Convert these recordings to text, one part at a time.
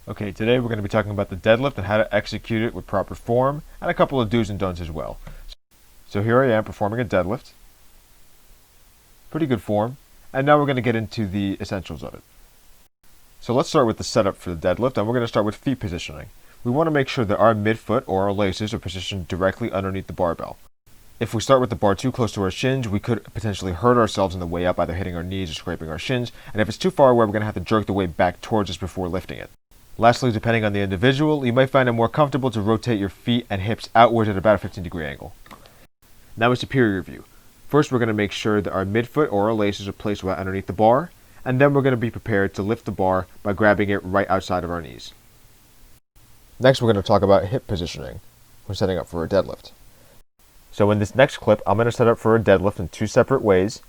Okay, today we're going to be talking about the deadlift and how to execute it with proper form, and a couple of do's and don'ts as well. So here I am performing a deadlift. Pretty good form. And now we're going to get into the essentials of it. So let's start with the setup for the deadlift, and we're going to start with feet positioning. We want to make sure that our midfoot or our laces are positioned directly underneath the barbell. If we start with the bar too close to our shins, we could potentially hurt ourselves on the way up, either hitting our knees or scraping our shins, and if it's too far away, we're going to have to jerk the weight back towards us before lifting it. Lastly, depending on the individual, you might find it more comfortable to rotate your feet and hips outwards at about a 15-degree angle. Now a superior view. First, we're going to make sure that our midfoot or our laces are placed right underneath the bar, and then we're going to be prepared to lift the bar by grabbing it right outside of our knees. Next, we're going to talk about hip positioning when setting up for a deadlift. So in this next clip, I'm going to set up for a deadlift in two separate ways,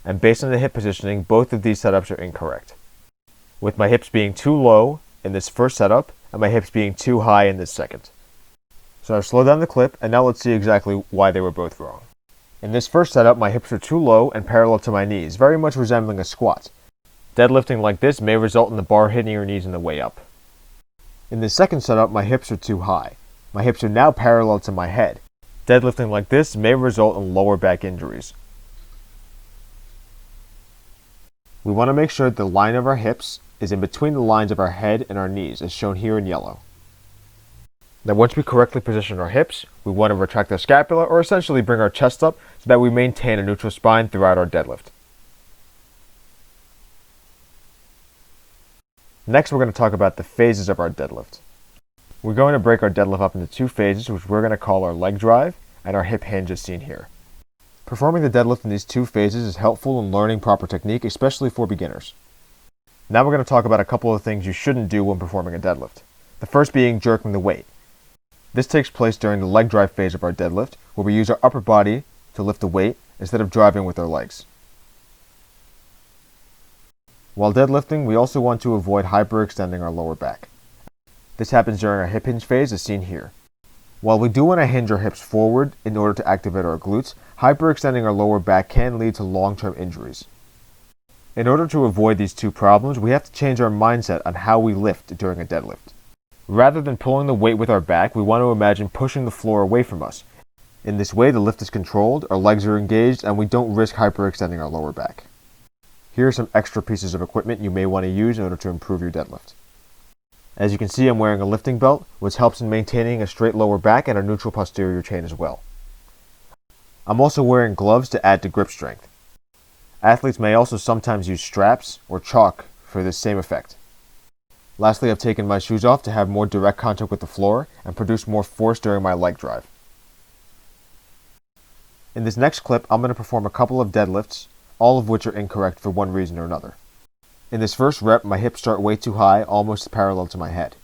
and based on the hip positioning, both of these setups are incorrect. With my hips being too low in this first setup, and my hips being too high in this second. So I've slowed down the clip, and now let's see exactly why they were both wrong. In this first setup, my hips are too low and parallel to my knees, very much resembling a squat. Deadlifting like this may result in the bar hitting your knees on the way up. In this second setup, my hips are too high. My hips are now parallel to my head. Deadlifting like this may result in lower back injuries. We want to make sure the line of our hips is in between the lines of our head and our knees, as shown here in yellow. Now once we correctly position our hips, we want to retract our scapula, or essentially bring our chest up so that we maintain a neutral spine throughout our deadlift. Next, we're going to talk about the phases of our deadlift. We're going to break our deadlift up into two phases, which we're going to call our leg drive and our hip hinge as seen here. Performing the deadlift in these two phases is helpful in learning proper technique, especially for beginners. Now we're going to talk about a couple of things you shouldn't do when performing a deadlift. The first being jerking the weight. This takes place during the leg drive phase of our deadlift, where we use our upper body to lift the weight instead of driving with our legs. While deadlifting, we also want to avoid hyperextending our lower back. This happens during our hip hinge phase as seen here. While we do want to hinge our hips forward in order to activate our glutes, hyperextending our lower back can lead to long-term injuries. In order to avoid these two problems, we have to change our mindset on how we lift during a deadlift. Rather than pulling the weight with our back, we want to imagine pushing the floor away from us. In this way, the lift is controlled, our legs are engaged, and we don't risk hyperextending our lower back. Here are some extra pieces of equipment you may want to use in order to improve your deadlift. As you can see, I'm wearing a lifting belt, which helps in maintaining a straight lower back and a neutral posterior chain as well. I'm also wearing gloves to add to grip strength. Athletes may also sometimes use straps or chalk for this same effect. Lastly, I've taken my shoes off to have more direct contact with the floor and produce more force during my leg drive. In this next clip, I'm going to perform a couple of deadlifts, all of which are incorrect for one reason or another. In this first rep, my hips start way too high, almost parallel to my head.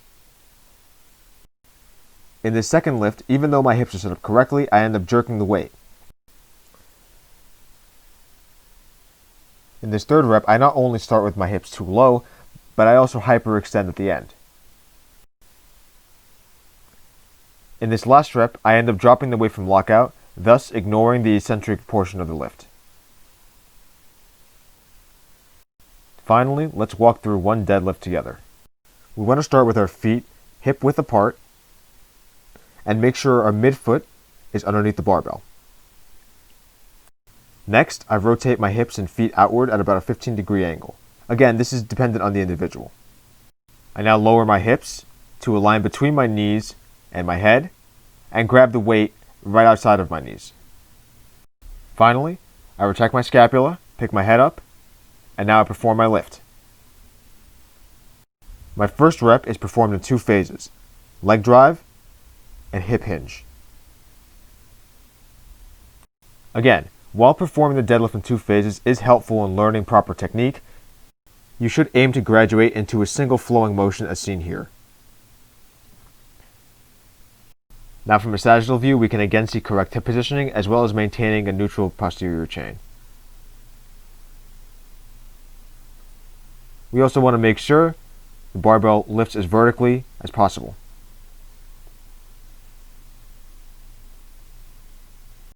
In this second lift, even though my hips are set up correctly, I end up jerking the weight. In this third rep, I not only start with my hips too low, but I also hyperextend at the end. In this last rep, I end up dropping the weight from lockout, thus ignoring the eccentric portion of the lift. Finally, let's walk through one deadlift together. We want to start with our feet hip width apart and make sure our midfoot is underneath the barbell. Next, I rotate my hips and feet outward at about a 15-degree angle. Again, this is dependent on the individual. I now lower my hips to a line between my knees and my head and grab the weight right outside of my knees. Finally, I retract my scapula, pick my head up, and now I perform my lift. My first rep is performed in two phases, leg drive and hip hinge. Again, while performing the deadlift in two phases is helpful in learning proper technique, you should aim to graduate into a single flowing motion as seen here. Now from a sagittal view, we can again see correct hip positioning as well as maintaining a neutral posterior chain. We also want to make sure the barbell lifts as vertically as possible.